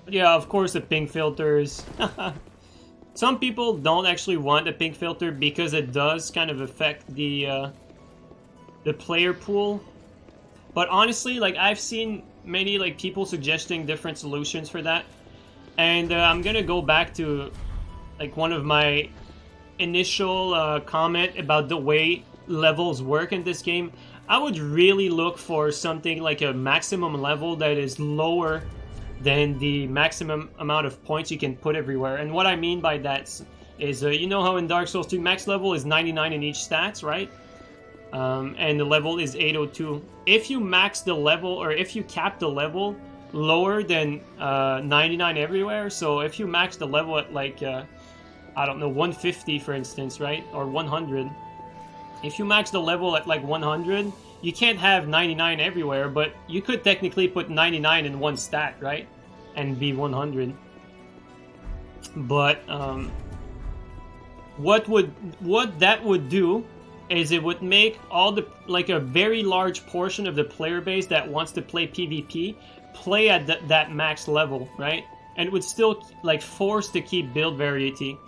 Yeah, of course the ping filters. Some people don't actually want the ping filter because it does kind of affect the player pool. But honestly, like I've seen many like people suggesting different solutions for that, and I'm gonna go back to like one of my initial comment about the way levels work in this game. I would really look for something like a maximum level that is lower than the maximum amount of points you can put everywhere. And what I mean by that is, you know how in Dark Souls 2 max level is 99 in each stats, right? And the level is 802. If you max the level, or if you cap the level lower than 99 everywhere, so if you max the level at like, I don't know, 150 for instance, right? Or 100. If you max the level at like 100, you can't have 99 everywhere, but you could technically put 99 in one stat, right? And be 100. But what that would do is it would make all the, like a very large portion of the player base that wants to play PvP play at that max level, right? And it would still like force to keep build variety.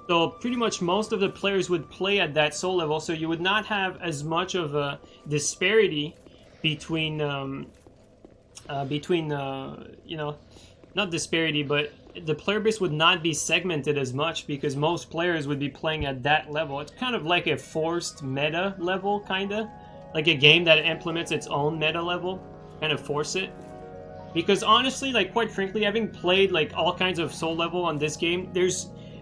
So pretty much most of the players would play at that soul level, so you would not have as much of a disparity between you know, not disparity, but the player base would not be segmented as much because most players would be playing at that level. It's kind of like a forced meta level, kinda. Like a game that implements its own meta level, kind of force it. Because honestly, like quite frankly, having played like all kinds of soul level on this game,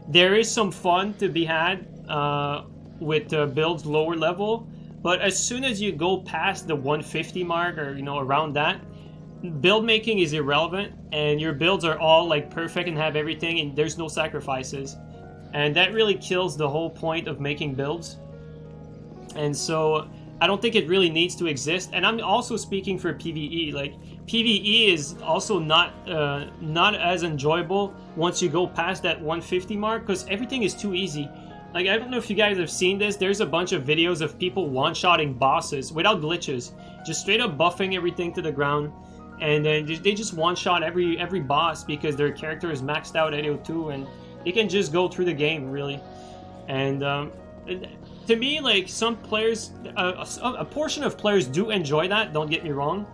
there is some fun to be had with builds lower level, but as soon as you go past the 150 mark, or you know, around that, build making is irrelevant, and your builds are all like perfect and have everything, and there's no sacrifices, and that really kills the whole point of making builds. And so I don't think it really needs to exist. And I'm also speaking for PvE. Like PvE is also not as enjoyable once you go past that 150 mark, because everything is too easy. Like, I don't know if you guys have seen this. There's a bunch of videos of people one-shotting bosses without glitches, just straight up buffing everything to the ground, and then they just one-shot every boss because their character is maxed out at 802, and they can just go through the game really. And to me, like, some players, a portion of players do enjoy that, don't get me wrong,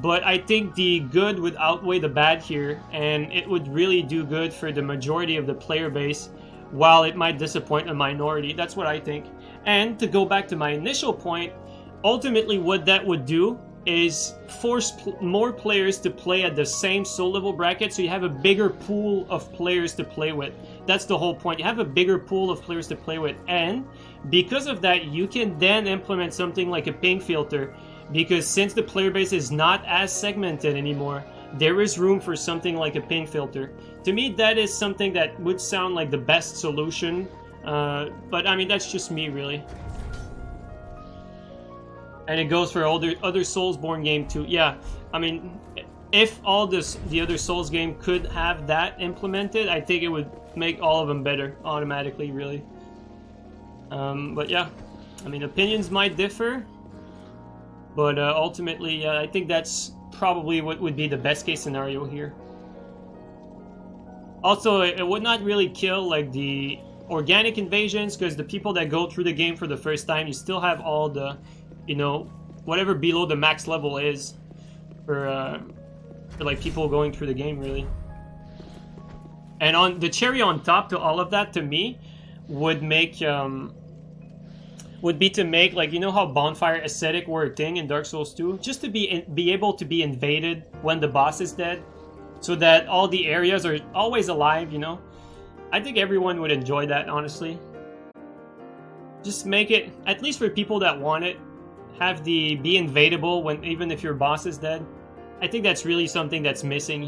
but I think the good would outweigh the bad here, and it would really do good for the majority of the player base, while it might disappoint a minority. That's what I think. And to go back to my initial point, ultimately what that would do is force more players to play at the same soul level bracket, so you have a bigger pool of players to play with. That's the whole point. You have a bigger pool of players to play with, and because of that, you can then implement something like a ping filter, because since the player base is not as segmented anymore, there is room for something like a ping filter. To me, that is something that would sound like the best solution, but I mean, that's just me, really. And it goes for other Soulsborne game too. Yeah, I mean, if all the other Souls game could have that implemented, I think it would make all of them better automatically, really. But yeah, I mean, opinions might differ, but ultimately, I think that's probably what would be the best case scenario here. Also, it would not really kill like the organic invasions, because the people that go through the game for the first time, you still have all the, you know, whatever below the max level is for like people going through the game, really. And on the cherry on top to all of that, to me, would make would be to make, like, you know how bonfire aesthetic were a thing in Dark Souls 2? Just to be able to be invaded when the boss is dead, so that all the areas are always alive, you know? I think everyone would enjoy that, honestly. Just make it, at least for people that want it, have the be invadable when, even if your boss is dead. I think that's really something that's missing